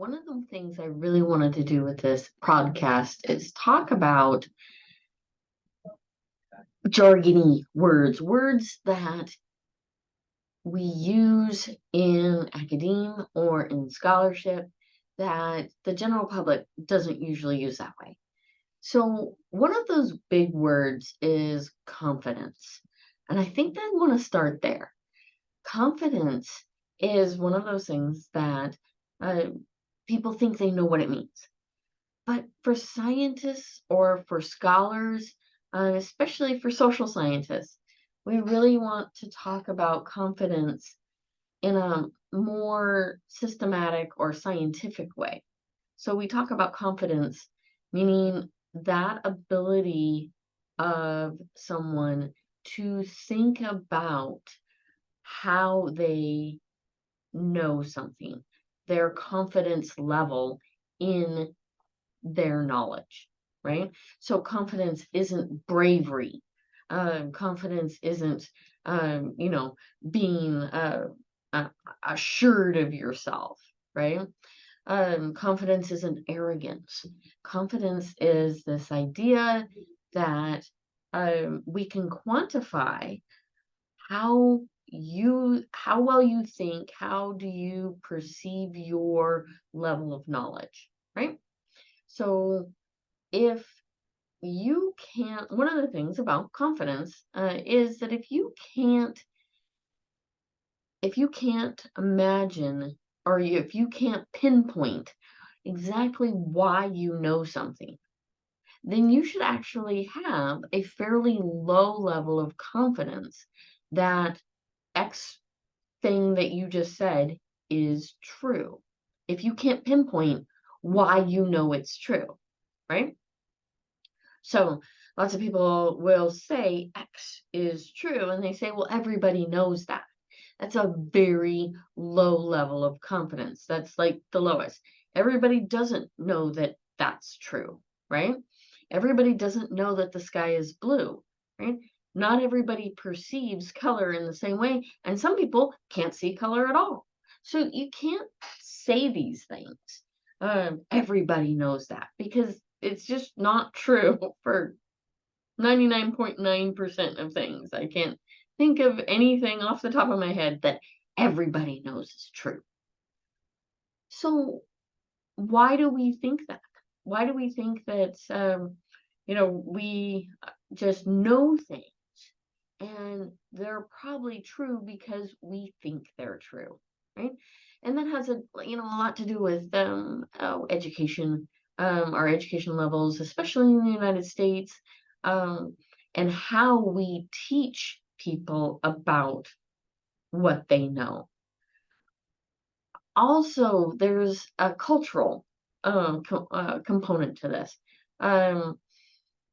One of the things I really wanted to do with this podcast is talk about jargony words that we use in academia or in scholarship that the general public doesn't usually use that way. So, one of those big words is confidence. And I think I want to start there. Confidence is one of those things that uh, people think they know what it means. But for scientists or for scholars, especially for social scientists, we really want to talk about confidence in a more systematic or scientific way. So we talk about confidence, meaning that ability of someone to think about how they know something, their confidence level in their knowledge, right? So confidence isn't bravery. Confidence isn't, you know, being uh, assured of yourself, right? Confidence isn't arrogance. Confidence is this idea that we can quantify how well you think, how do you perceive your level of knowledge, right? So if you can't, one of the things about confidence is that if you can't imagine or if you can't pinpoint exactly why you know something, then you should actually have a fairly low level of confidence that X thing that you just said is true. If you can't pinpoint why you know it's true, right? So lots of people will say X is true, and they say, well, everybody knows that. That's a very low level of confidence. That's like the lowest. Everybody doesn't know that that's true, right? Everybody doesn't know that the sky is blue, right? Not everybody perceives color in the same way, and some people can't see color at all. So you can't say these things. Everybody knows that because it's just not true for 99.9% of things. I can't think of anything off the top of my head that everybody knows is true. So why do we think that? Why do we think that we just know things and they're probably true because we think they're true, right? And that has a lot to do with education, our education levels, especially in the United States, um, and how we teach people about what they know. Also, there's a cultural component to this. Um,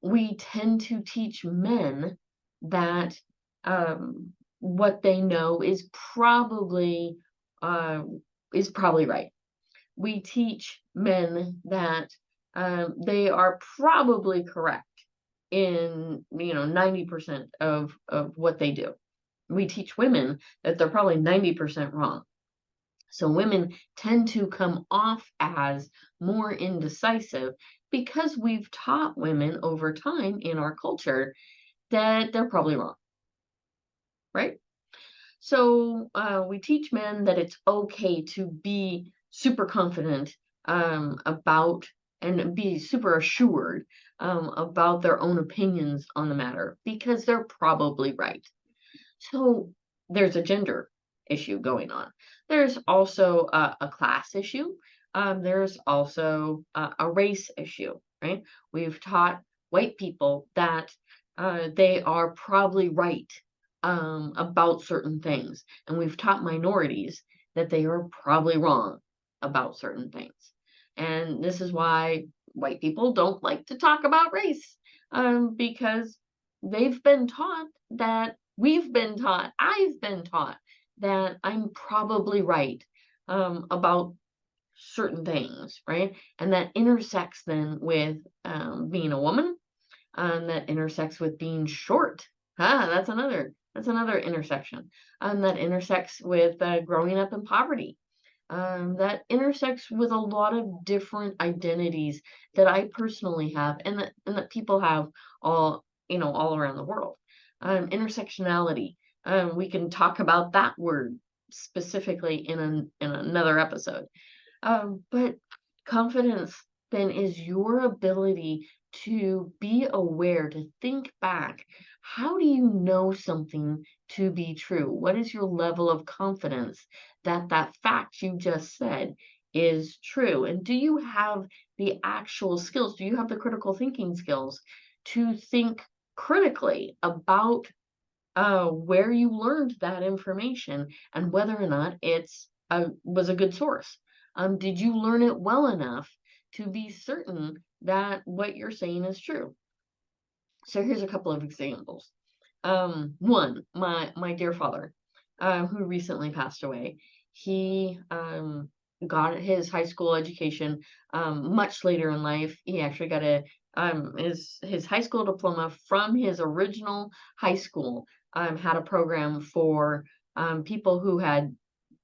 we tend to teach men that what they know uh, is probably right. We teach men that they are probably correct in 90% of what they do. We teach women that they're probably 90% wrong. So women tend to come off as more indecisive because we've taught women over time in our culture that they're probably wrong, right? So we teach men that it's okay to be super confident about and be super assured about their own opinions on the matter because they're probably right. So there's a gender issue going on. There's also a class issue. There's also a race issue, right? We've taught white people that they are probably right about certain things, and we've taught minorities that they are probably wrong about certain things. And this is why white people don't like to talk about race because they've been taught that I've been taught that I'm probably right about certain things, right? And that intersects then with being a woman, and that intersects with being short. That's another intersection. That intersects with growing up in poverty. that intersects with a lot of different identities that I personally have, and that people have all, all around the world. Intersectionality. We can talk about that word specifically in another episode. But confidence then is your ability to be aware, to think back. How do you know something to be true? What is your level of confidence that that fact you just said is true? And do you have the actual skills? Do you have the critical thinking skills to think critically about where you learned that information and whether or not was a good source? Did you learn it well enough to be certain that what you're saying is true? So here's a couple of examples. One, my dear father, who recently passed away, he got his high school education much later in life. He actually got his high school diploma from his original high school. Had a program for people who had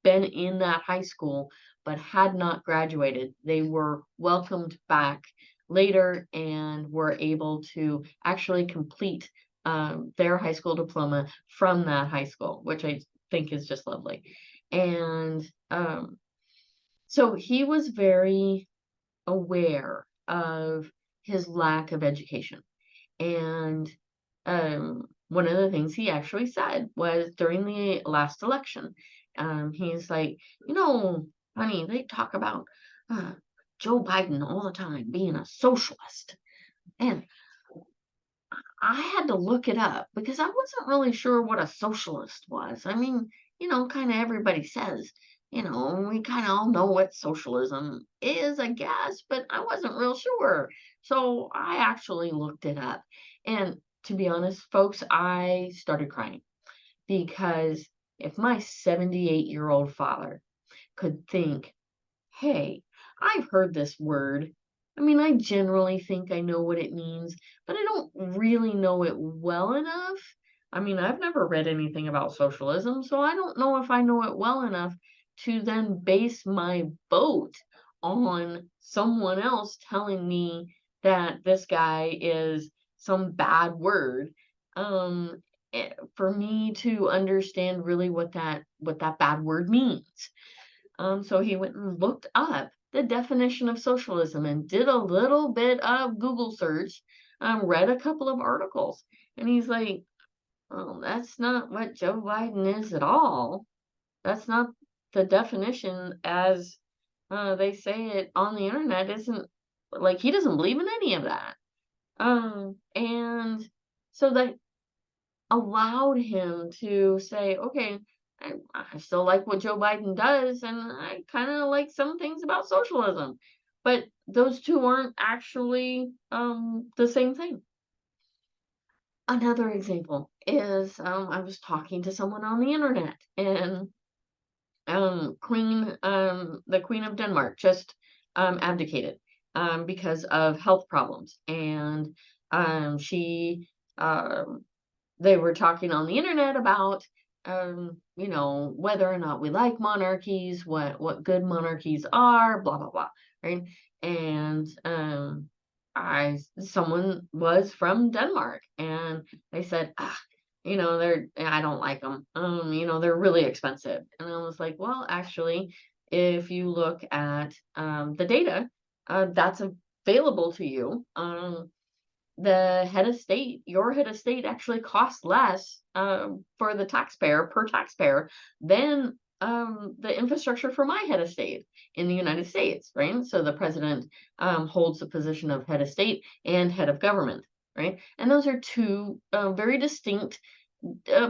been in that high school but had not graduated. They were welcomed back later and were able to actually complete their high school diploma from that high school, which I think is just lovely. And so he was very aware of his lack of education. And one of the things he actually said was during the last election, he's like, honey, they talk about uh, Joe Biden all the time being a socialist. And I had to look it up because I wasn't really sure what a socialist was. I mean, kind of everybody says, we kind of all know what socialism is, I guess, but I wasn't real sure. So I actually looked it up. And to be honest, folks, I started crying because if my 78-year-old father could think, hey, I've heard this word. I mean, I generally think I know what it means, but I don't really know it well enough. I mean, I've never read anything about socialism, so I don't know if I know it well enough to then base my vote on someone else telling me that this guy is some bad word. Um, for me to understand really what that bad word means. So he went and looked up the definition of socialism and did a little bit of Google search, read a couple of articles, and he's like, "Oh, that's not what Joe Biden is at all. That's not the definition as they say it on the internet. Isn't like he doesn't believe in any of that." And so that allowed him to say, okay, I still like what Joe Biden does, and I kind of like some things about socialism. But those two aren't actually the same thing. Another example is I was talking to someone on the internet, and the Queen of Denmark just abdicated because of health problems, and she they were talking on the internet about whether or not we like monarchies, what good monarchies are, blah blah blah, right? And I someone was from Denmark, and they said, I don't like them. They're really expensive. And I was like, well, actually, if you look at the data that's available to you, the head of state, your head of state actually costs less for the taxpayer per taxpayer than the infrastructure for my head of state in the United States, right? So the president holds the position of head of state and head of government, right? And those are two very distinct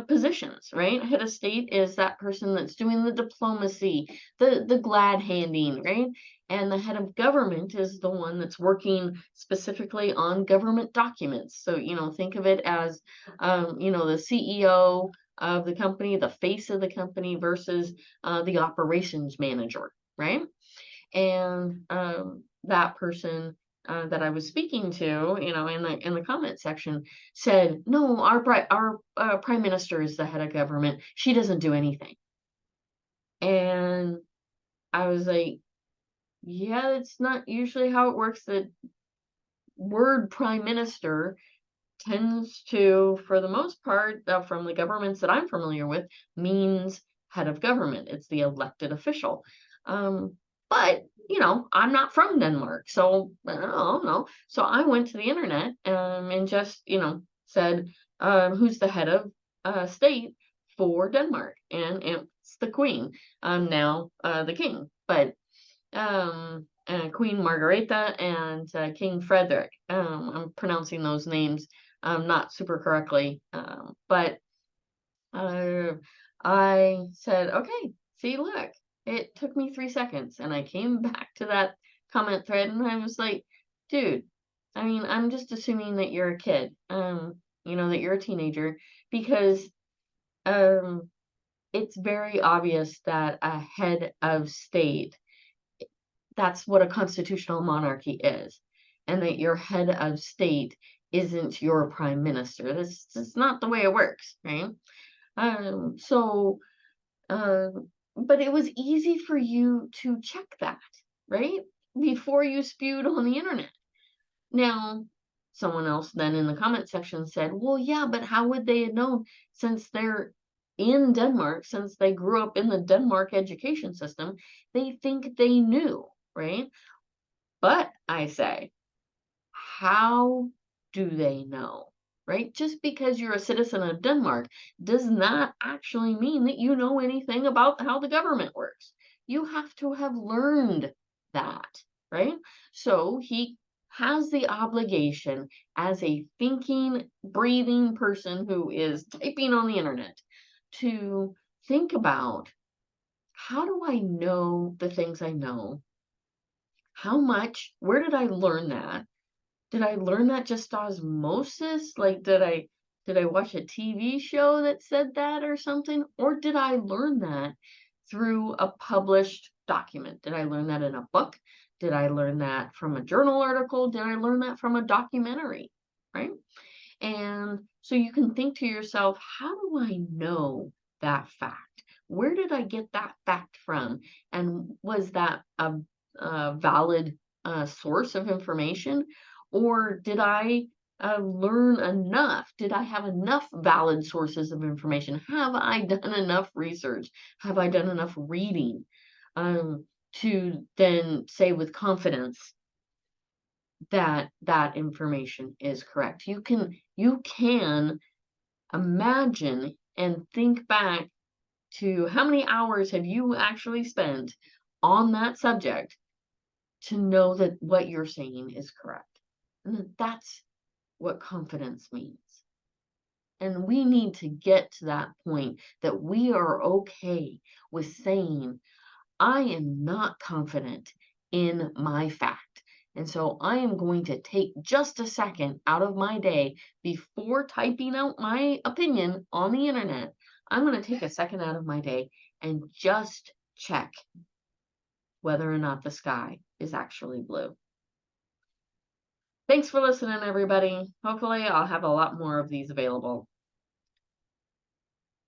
positions, right? Head of state is that person that's doing the diplomacy, the glad handing, right? And the head of government is the one that's working specifically on government documents. So, think of it as, the CEO of the company, the face of the company versus the operations manager, right? And that person that I was speaking to, in the comment section, said, "No, our prime minister is the head of government. She doesn't do anything." And I was like, yeah, it's not usually how it works. The word prime minister tends to, for the most part, from the governments that I'm familiar with, means head of government. It's the elected official. But I'm not from Denmark, so I don't know. So I went to the internet and just said, who's the head of state for Denmark, and it's the Queen. Now the King, but Queen Margareta and King Frederick. I'm pronouncing those names not super correctly, but uh, I said, okay, see, look, it took me 3 seconds, and I came back to that comment thread, and I was like, dude, I mean, I'm just assuming that you're a kid, that you're a teenager, because um, it's very obvious that a head of state, that's what a constitutional monarchy is, and that your head of state isn't your prime minister. This is not the way it works, right? So, uh, but it was easy for you to check that, right? Before you spewed on the internet. Now, someone else then in the comment section said, well, yeah, but how would they have known, since they're in Denmark, since they grew up in the Denmark education system, they think they knew, right? But I say, how do they know? Right? Just because you're a citizen of Denmark does not actually mean that you know anything about how the government works. You have to have learned that, right? So he has the obligation, as a thinking, breathing person who is typing on the internet, to think about, how do I know the things I know? How much? Where did I learn that? Did I learn that just osmosis? Like, did I watch a TV show that said that or something? Or did I learn that through a published document? Did I learn that in a book? Did I learn that from a journal article? Did I learn that from a documentary? Right? And so you can think to yourself, how do I know that fact? Where did I get that fact from? And was that a valid source of information? Or did I learn enough? Did I have enough valid sources of information? Have I done enough research? Have I done enough reading to then say with confidence that that information is correct? You can imagine and think back to how many hours have you actually spent on that subject to know that what you're saying is correct. And that's what confidence means. And we need to get to that point that we are okay with saying, I am not confident in my fact. And so I am going to take just a second out of my day before typing out my opinion on the internet. I'm going to take a second out of my day and just check whether or not the sky is actually blue. Thanks for listening, everybody. Hopefully, I'll have a lot more of these available.